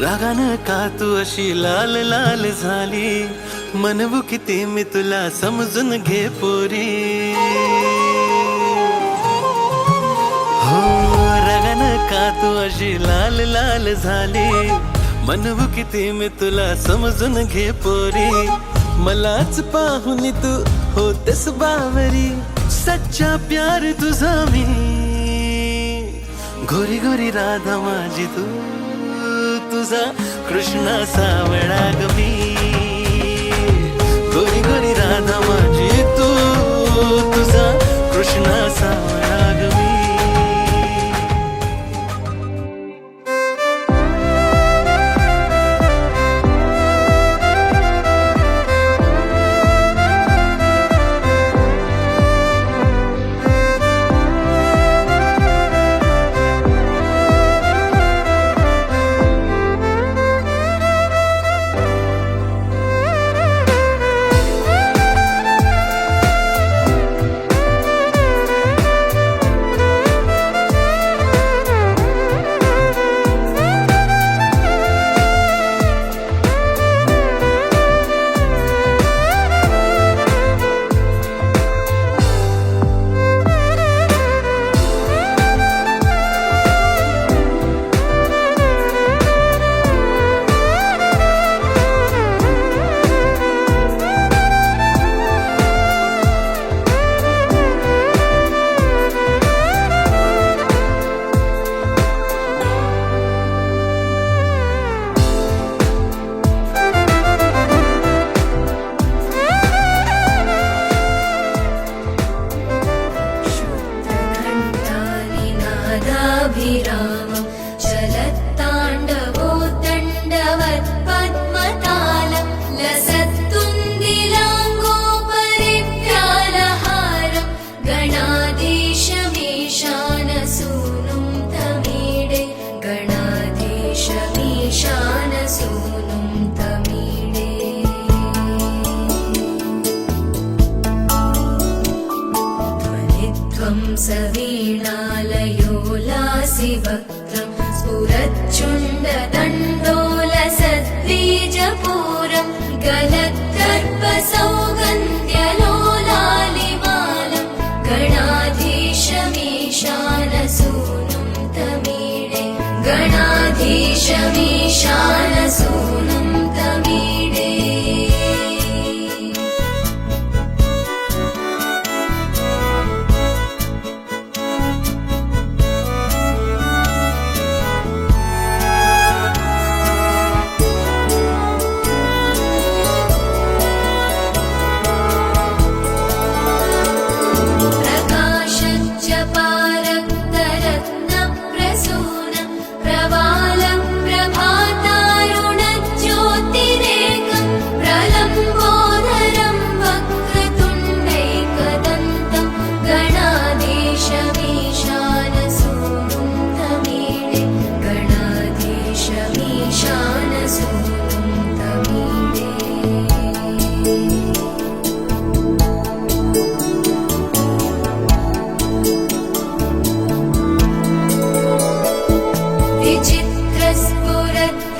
रागानं का तू अशी लाल लाल झाली, म्हणू किती मी तुला समजून घे पोरी. हो रागानं का तू अशी लाल लाल झाली, म्हणू किती मी तुला समजून घे पोरी. मलाच पाहून तू होतेस बावरी, सच्चा प्यार तुझा मी. गोरी गोरी राधा माझी तू, तुझा कृष्णा सावळा ग मी. गोरी गोरी राधा माझी तू, तुझा कृष्णा सावळा ग मी. विरामं चलत्ताण्डवोत्तण्डवत् पद्मतालं लसत्तुन्दिलाङ्गोपरिव्यालहारं गणाधीशमीशानसूनुं तमीडे गणाधीशमीशानसूनुं तमीडे ध्वनित्वं सवीणालयोलासि वक्त्रं स्फुरच्चुण्डदण्डोलसद्बीजपूरं गलद्दर्पसौगन्ध्यलोलालिमालं गणाधीशमीशानसूनुं तमीडे गणाधीशमीशानसूनुं तमीडे.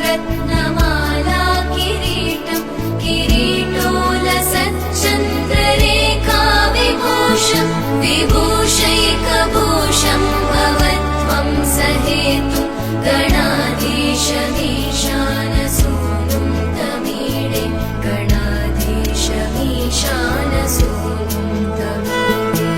विचित्रस्फुरद्रत्नमाला किरीटं किरीटोलसच्चन्द्ररेखा विभूषं विभूषैकभूषं भवत्वं सहेतुं गणाधीशमीशानसूनुं तमीडे गणाधीशमीशानसूनुं तमीडे.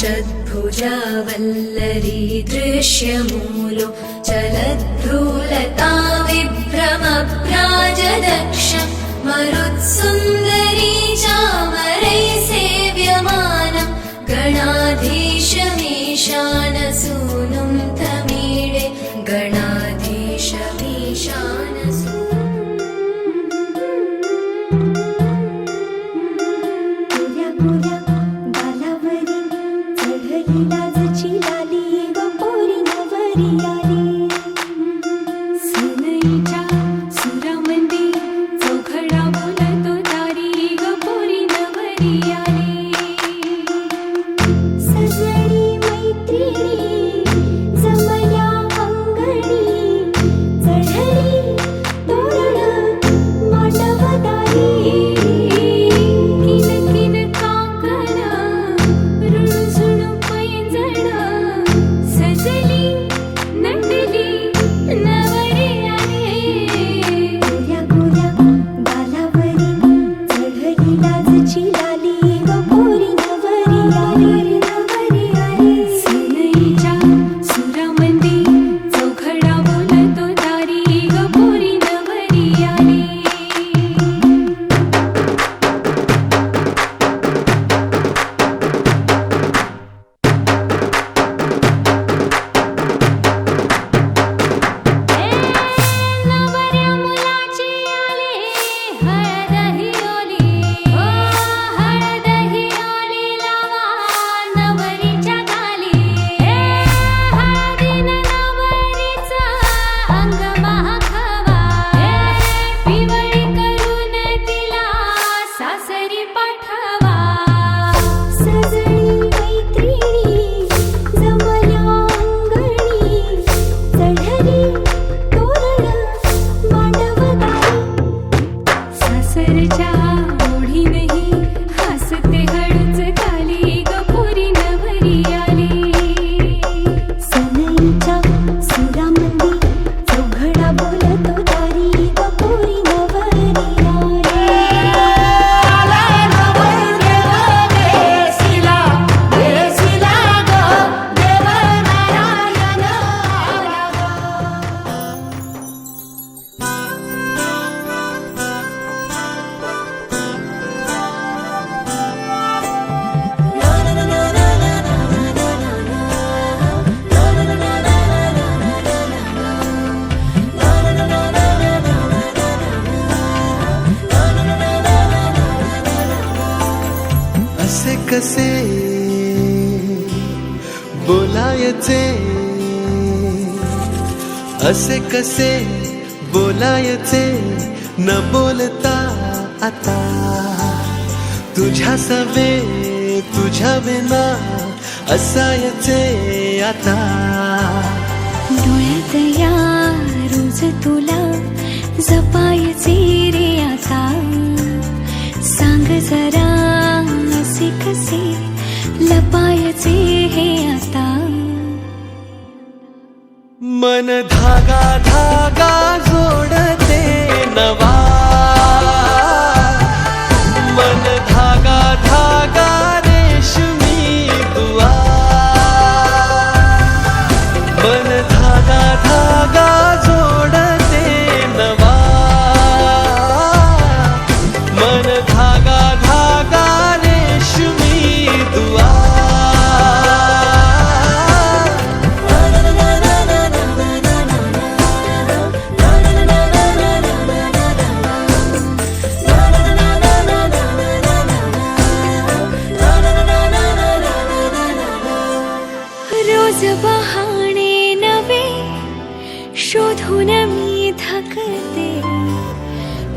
चद्भुजा वल्लरी दृश्यमूलो चलद्भ्रूलता विभ्रमभ्राजदक्षं मरुत्सुन्दरी चामरैः सेव्यमानं गणाधीशमीशानसूनुं तमीडे गणाधीशमीशानसूनुं तुझ्या ओढीनही हसते हळूच खाली गपोरी नवरी आली. सनईच्या सुरामंदी चौघडा बोलतो दारी गपोरी नवरी आली. असे कसे बोलायचे, असे कसे बोलायचे न बोलता आता. तुझ्या सवे तुझ्या विना असायचे आता. डोळ्यात या रोज तुला जपायचे रे आता. सांग जरा असे कसे लपायचे हे आता. मन धागा धागा जोडते नवा. मन धागा धागा रेशमी दुआ. मन धागा धागा जोडते नवा. मन धागा धागा रेशमी दुआ. रोज बहाणे नवे शोधून मी थकते.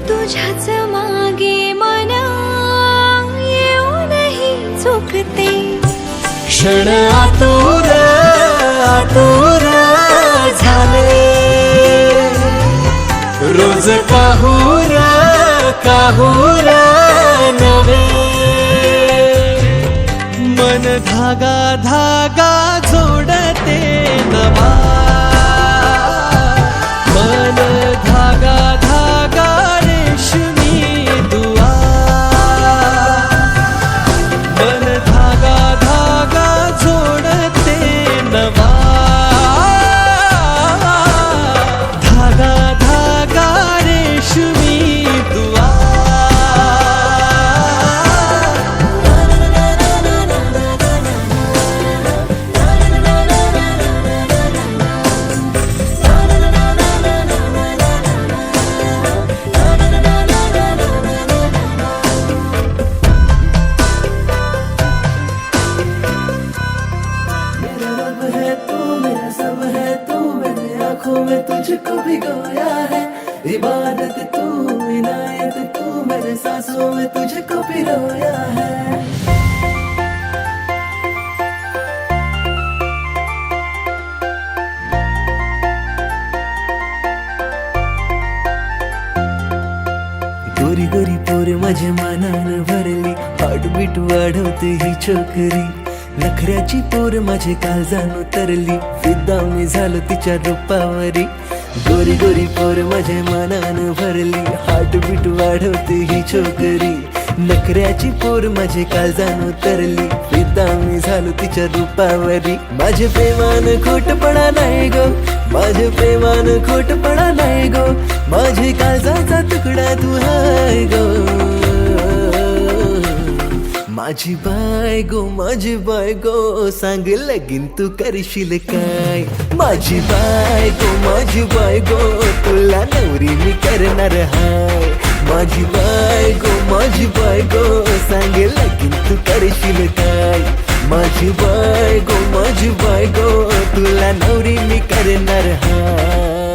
तुझ्याच मागे मन येऊनही चुकते. क्षण आतुर आतुर झाले. रोज काहूर काहूर नवे. मन धागा धागा जोडते नवा. मन धागा धागा रेशमी दुआ. मन धागा धागा जोडते नवा. धागा धागा रेशमी दुआ. आँखों में तुझको भिगोया है. इबादत तू इनायत तू मेरे सांसों में तुझको पिरोया है. गोरी गोरी पोर माझ्या मनानं भरली. हार्टबीट वाढवते ही छोकरी. नखऱ्याची पोर माझे काळजान उतरली. फिदा मी झालो तिच्या रूपावरी. गोरी गोरी पोर माझ्या मनानं भरली. हार्टबीट वाढवते ही छोकरी. नखऱ्याची पोर माझे काळजान उतरली. फिदा मी झालो तिच्या रूपावरी. माझे प्रेमान खोटपणा नाही गो. माझे प्रेमान खोटपणा नाही गो. माझे काळजाचा तुकडा तू हाय गो. माझी बायगो सांग लगीन तू करशील काय. माझी बायगो तुला नवरी मी करणार हाय. माझी बायगो सांग लगीन तू करशील काय. माझी बायगो तुला नवरी मी करणार हाय.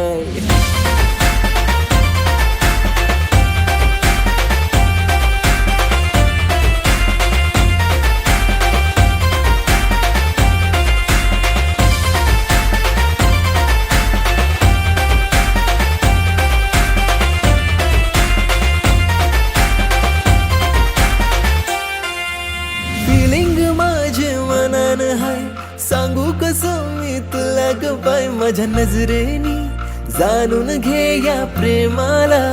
ग बाय माझ्या नजरेनी जाणून घे या प्रेमाला.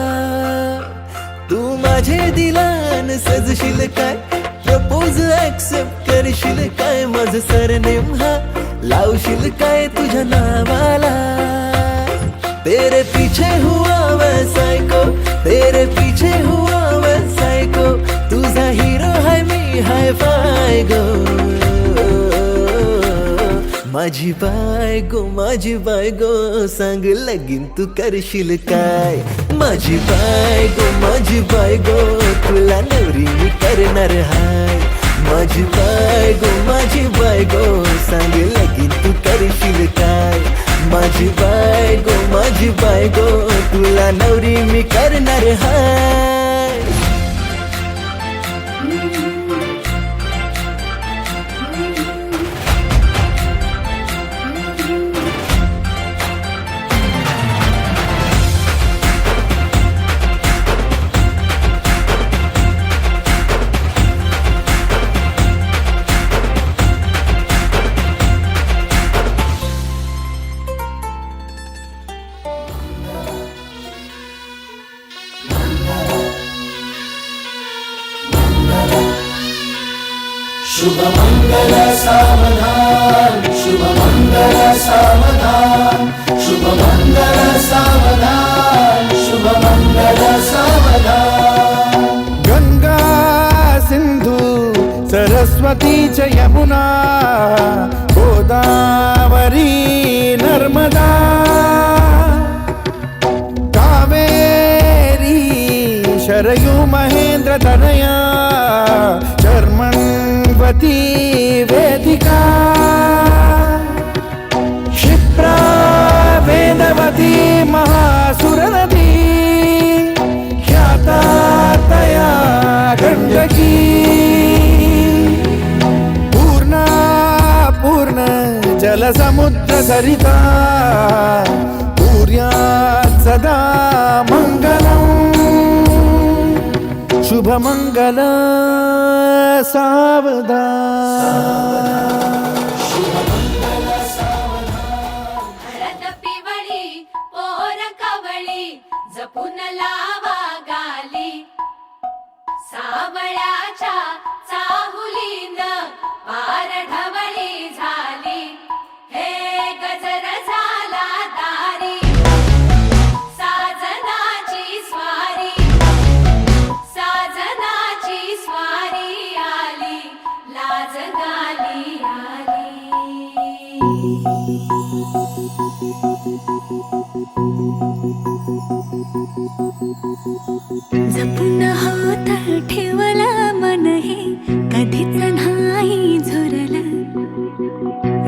तू माझे दिलान सजशील काय, प्रपोज ऍक्सेप्ट करशील काय, माझं सरनेम हा लावशील काय तुझ्या नावाला. तेरे पीछे हुआ मैं सायको, तेरे पीछे हुआ मैं सायको, तुझा हिरो है मी हाय फाय गो. माझी बायगो सांग लगीन तू करशील काय. माझी बायगो तुला नवरी मी करणार हाय. माझी बायगो सांग लगीन तू करशील काय. माझी बायगो तुला नवरी मी करणार हाय. शुभ मंगल सावधान, शुभ मंगल सावधान, शुभ मंगल सावधान, शुभ मंगल सावधान. गंगा सिंधू सरस्वती च यमुना गोदावरी नर्मदा कावेरी शरयू महेंद्र तनया चर्मण्वती वेदिका क्षिप्रा वेदवती महासुर नदी ख्याता तया गंडकी पूर्ण जल समुद्र सरिता कुर्यात् सदा मंगलम्. शुभ मंगल सावधान. हळद पिवळी पोर कवळी जपून लावा गाली. सावळ्याच्या चाहुलीन पार ढवळी झाली. हे गजर झाला दारी साजनाची स्वारी, साजनाची स्वारी आली लाज गाली आली. जपून होत ठेवला मन हे कधीच नाही झुरलं.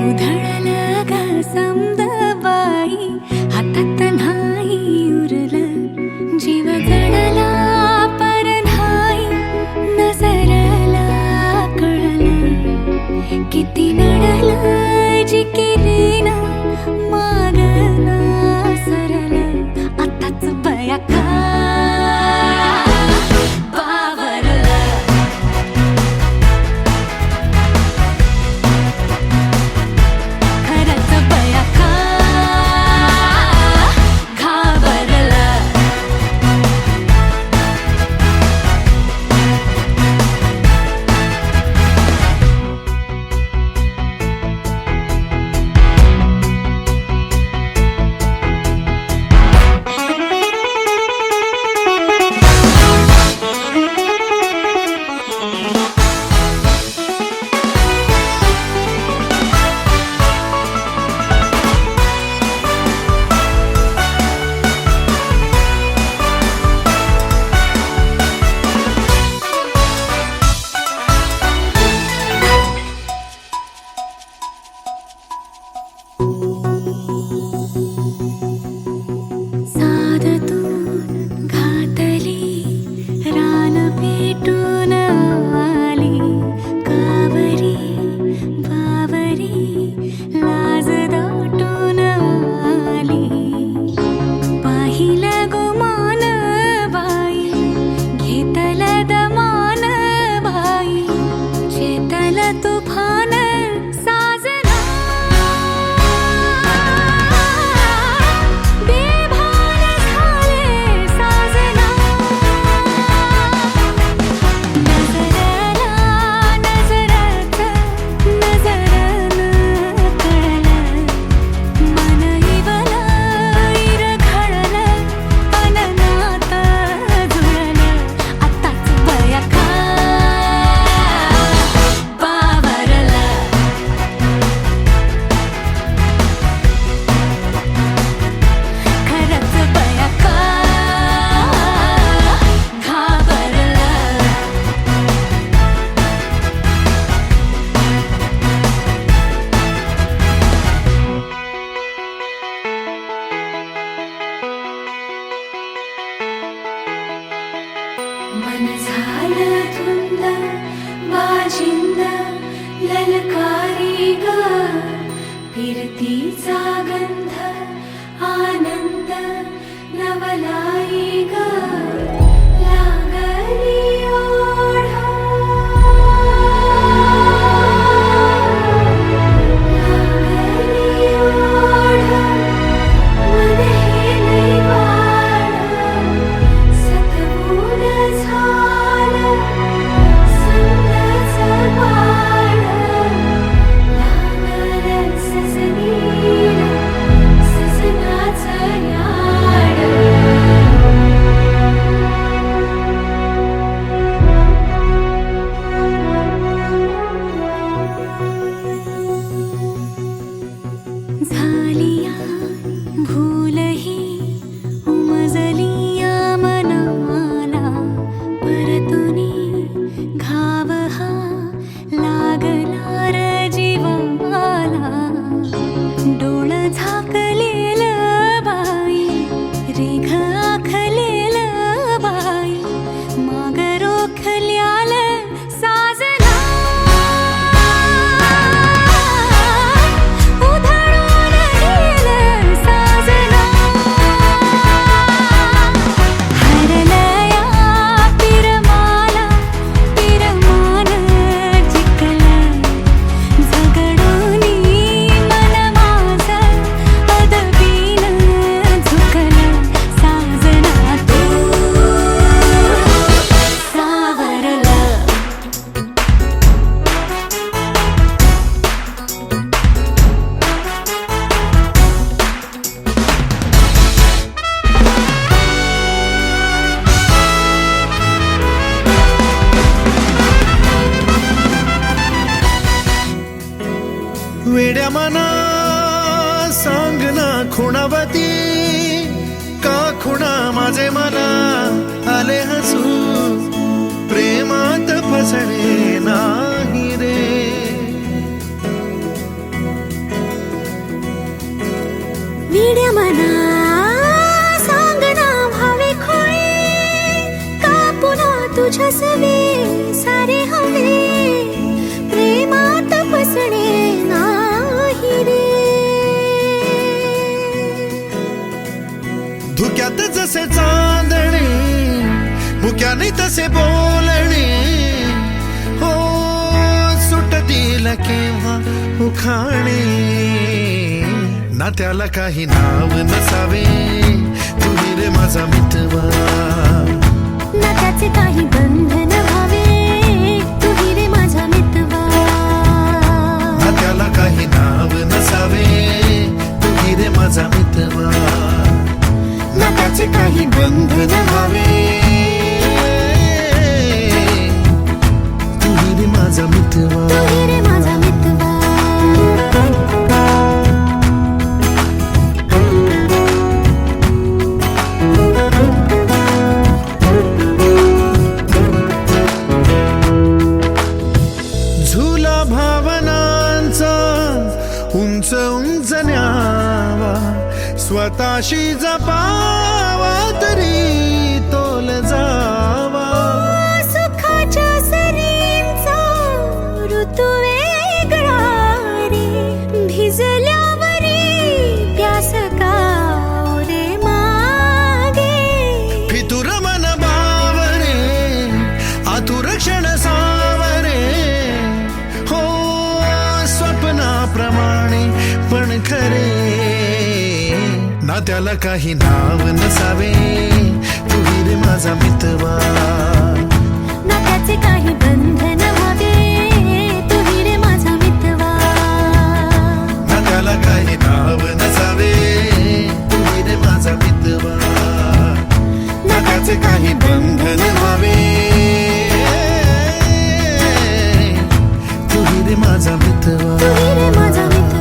उधळलं ग समद बाई हातात नाही उरलं. जीव जडला पर नाही नजरला कळलं. किती नडलं जी केली ना मागना सरलं. आताच बया का तुफान साजना फिरतीचा गंध आनंद नवलाई ग लागली ओढा लागली ओढा मन हे निवाड सतबूड झालं संगच वाड लागलं सजनीला सजनाचं याड झालिया भूलही उमजलिया मनाला परतुनी घाव हा लागला र जीवाला डोळ झाकलेल बाई रेघ आखलेल बाई माग रोखल्याल साजना उधळून गेलं साजना हरलया पिरमाला पिरमान जिंकलं झगडूनी मन माझं पदवीनं झुकलं साजना तू सावरलं वेड्या मना सांग ना खुणावती का खुणा माझे मला आले हसू प्रेमात फसणे नाही रे विड्या मना सांगना भावे खोळे का पुन्हा तुझ्या सवे सारे हवे प्रेमात फसणे नाही रे धुक्यात जसे चांदणे मुक्याने तसे बोलणे हो सुटतील केव्हा उखाणे ना त्याला काही नाव नसावे तुही रे माझा मितवा ना त्याचे काही बंधन व्हावे तुही रे माझा मितवा ना त्याला काही नाव नसावे तुही रे माझा मितवा ना त्याचे काही बंधन व्हावे तुही रे माझा मितवा तुही रे माझा मितवा झुला भावनांचा उंच उंच न्यावा स्वतःशी जपावा तरी तोल जावा सुखाच्या सरींचा ऋतू वेगळा रे भिजल्यावरी प्यास का रे मागे फितुर मन बावरे आतुर क्षण सावरे हो स्वप्नाप्रमाणे पण खरे ना त्याला काही नाव नसावे तुही रे माझा मितवा ना त्याचे काही बंधन व्हावे तुही रे माझा मितवा ना त्याला काही नाव नसावे तुही रे माझा मितवा ना त्याचे काही बंधन व्हावे तुही रे माझा मितवा तुही रे माझा मितवा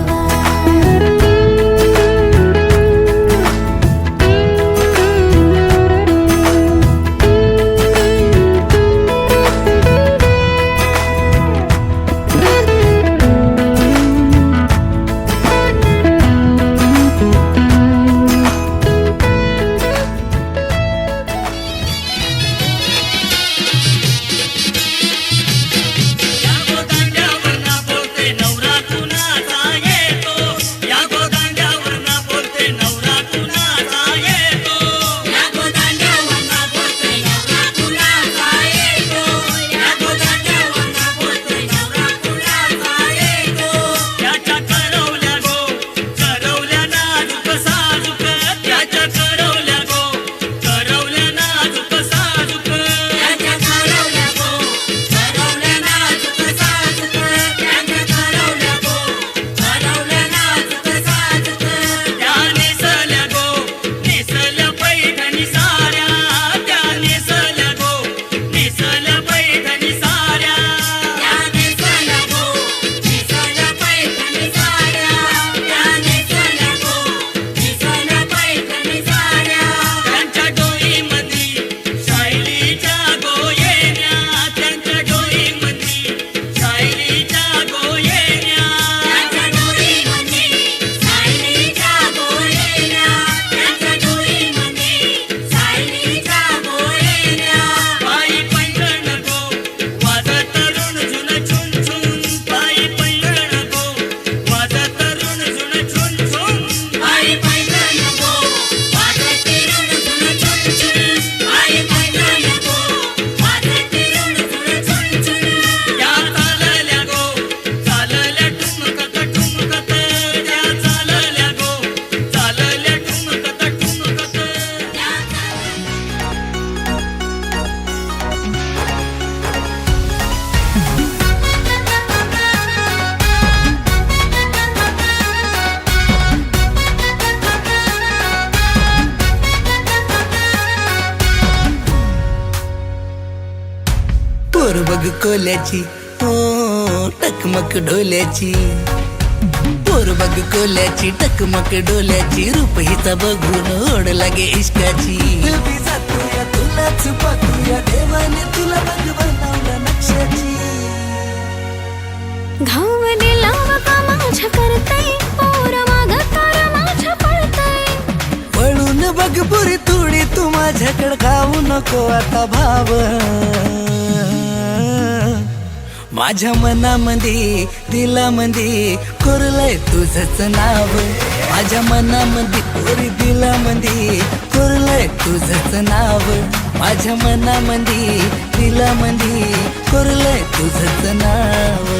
पोर बघ कोल्याची हो टकमक डोल्याची पोर बघ कोल्याची टकमक डोल्याची रूप हिचा बघून ओढ लागे इश्काची दिलबी जातूया तुलाच पाहतूया देवाने तुला बघ बनवलं नक्षाची घाव दिला का माझ्या करताय पोर माग तार माझ्या पळताय वळून बघ पुरी तुडी तू माझ्याकडे खाऊ नको आता भाव माझ्या मनामध्ये दिलामध्ये कोरलंय तुझंच नाव माझ्या मनामध्ये पोरी दिलामध्ये कोरलंय तुझंच नाव माझ्या मनामध्ये दिलामध्ये कोरलंय तुझंच नाव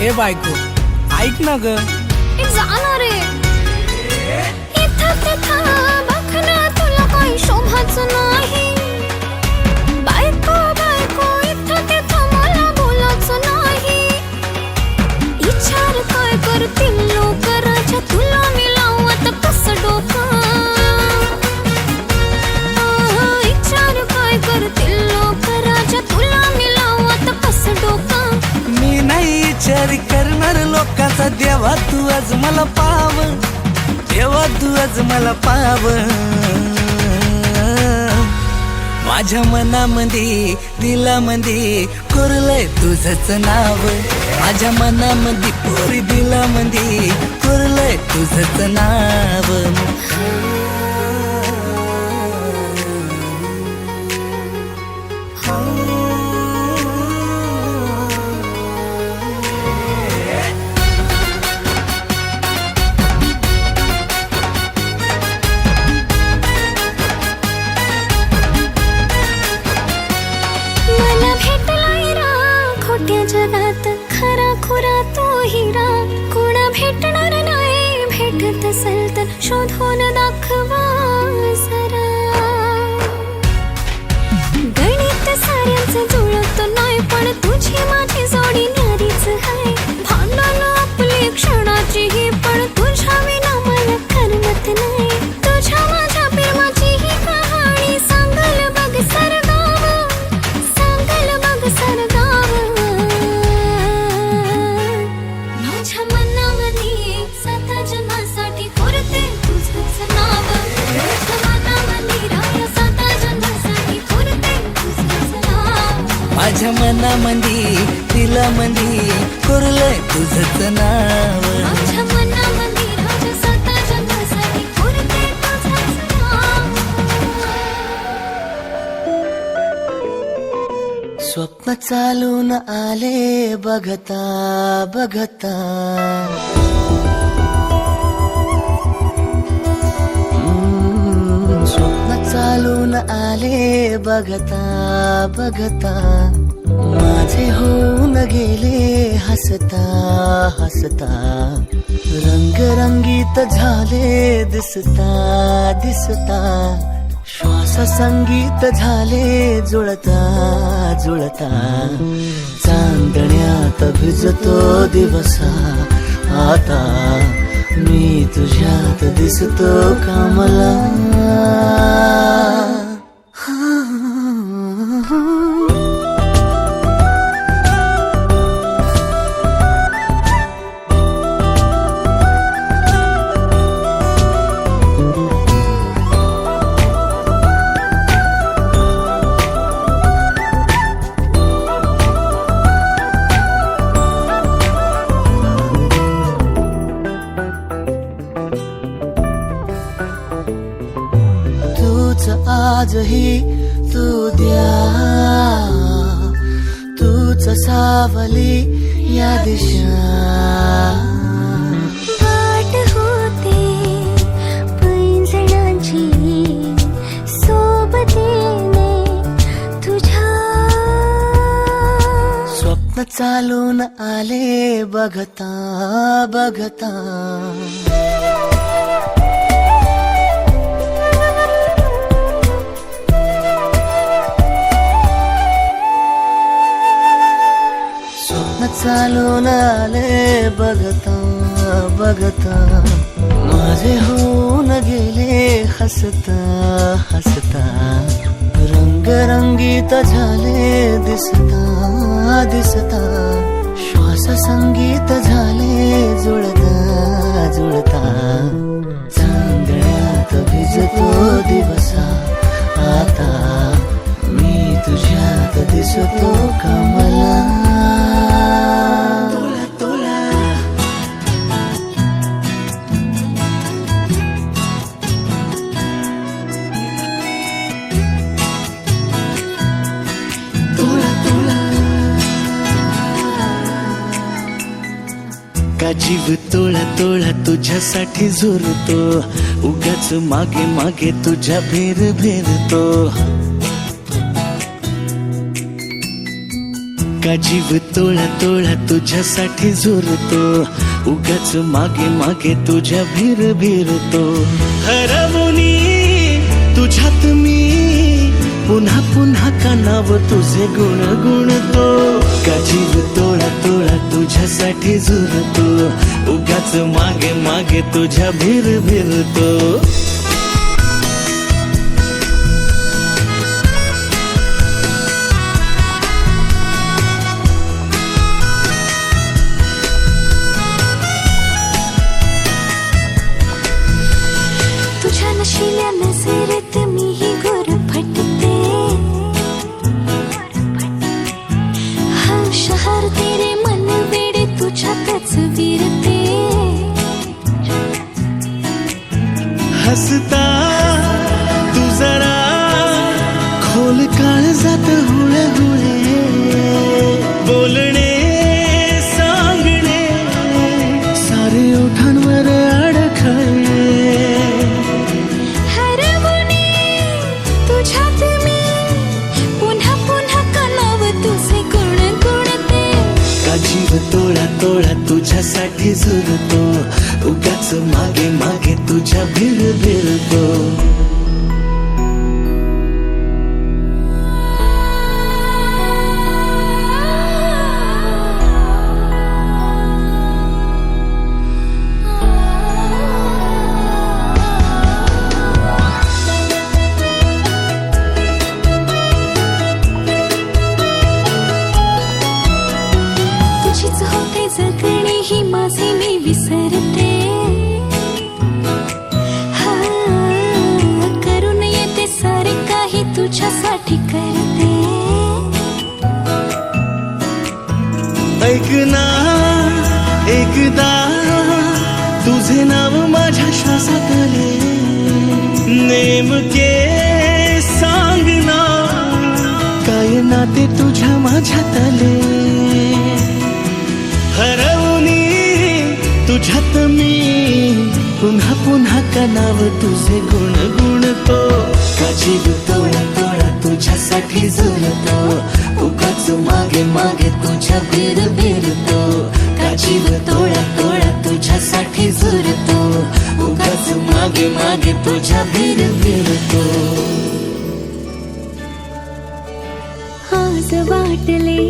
ए बायको ऐक ना ग जाणार रे इथं तिथं बघणं तुला काही शोभाचं नाही बायको बायको इथं तिथं मला बोलायचं नाही विचार काय करतील लोक राजा तुला मी लावत कसं डोकं विचार काय करतील लोक राजा तुला मी लावत कसं डोकं मी नाही विचार करणार लोकांचा देवा तू आज मला पाव देवा तू आज मला पाव माझ्या मनामध्ये दिलामध्ये कोरलंय तुझंच नाव माझ्या मनामध्ये पोरी दिलामध्ये कोरलंय तुझंच नाव जगात खरा खुरा तो हिरा कोणा भेटणार नाही भेटत असेल तर शोधून दाखवा जरा गणित साऱ्यांचं जुळत नाही पण तुझी माझी जोडी न्यारीच आहे भांडण आपली क्षणाची ही पण तुझ्या विना मला करमत नाही तुझ्या माझ्या प्रेमाची ही कहाणी सांगल बघ सरगाव सांगल बघ सरगाव माझ्या मनामध्ये सता जन्मासाठी कोरते तुझंच नाव माझ्या मनामध्ये राया सता जन्मासाठी कोरते तुझंच नाव माझ्या मनामध्ये दिलामध्ये कोरलंय तुझंच नाव माझ्या मनामध्ये राया सता जन्मासाठी कोरते तुझंच नाव स्वप्न चालून आले बघता बघता स्वप्न चालून आले बघता बघता माझे होऊन गेले हसता हसता रंगरंगीत झाले दिसता दिसता श्वास संगीत झाले जुळता जुळता चांदण्यात भिजतो दिवसा आता मी तुझ्यात दिसतो कामला आजही तू द्या तूच सावली या दिशा वाट होते पैंजणाची स्वप्न चालून आले बघता बघता. स्वप्न चालून आले बघता बघता. माझे होऊन गेले हसता हसता. रंगरंगीत झाले दिसता दिसता. श्वास संगीत झाले जुळता जुळता. चांदण्यात भिजतो दिवसा आता. मी तुझ्यात दिसतो कमला. का जीव तोळा तोळा तुझ्यासाठी झुरतो. उगाच मागे मागे तुझ्या भेर भेरतो. का जीव तोळा तोळा तुझ्यासाठी झुरतो. उगाच मागे मागे तुझ्या भेर भेरतो. हरवणी तुझ्यात मी पुन्हा पुन्हा कानाव तुझे गुण गुणतो. का जीव तोळा तोळा तुझ्यासाठी झुरतो. उगाच मागे मागे तुझ्या भीर भिरतो. तुझ्या नशिल्या नजरेत मीही गुरफटते. हर शहर तेरे मन वेडे तुझ्यातच विरते. हसता तू जरा खोल काळजात हुळहुळे. बोलणे सांगणे सारे ओठांवर अडखळे. हरवणे तुझ्यात मी पुन्हा पुन्हा कानाव तुझे गुण गुणते. का जीव तोळा तोळा तुझ्यासाठी झुरतो. उगाच मागे मागे तुझ्या भीर भिरतो. तुझीच होते जगणे ही माझे मी विसरते. हा करून येते सारे काही तुझ्यासाठी करते. ऐक ना एकदा तुझे नाव माझ्या श्वासात आले. नेमके सांग ना काय नाते तुझ्या माझ्यात आले. हरवणी तुझ्यात मी पुन्हा पुन्हा कानाव तुझे गुण गुणतो. का जीव तोळा तोळा तुझ्यासाठी झुरतो. उगाच मागे मागे तुझ्या भीर भिरतो. का जीव तोळा तोळा तुझ्यासाठी झुरतो. उगाच मागे मागे तुझ्या भीर भिरतो. आज वाटले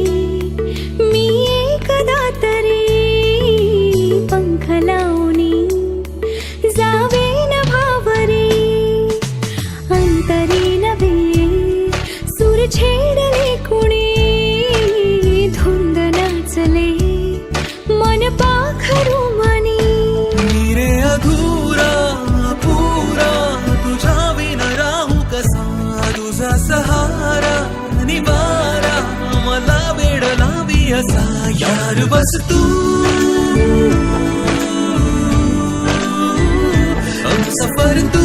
मी एकदा तरी पंख लावणी जावे न भावरी. अंतरी नवे सूर छेडले कुणी. धुंद नाचले मन पाखरू मनी. रे अधुरा पुरा तुझ्या विन राहू कसा. तुझा सहारा निवारा मला वेड लावी असा. यार बस तू हम सफर तू.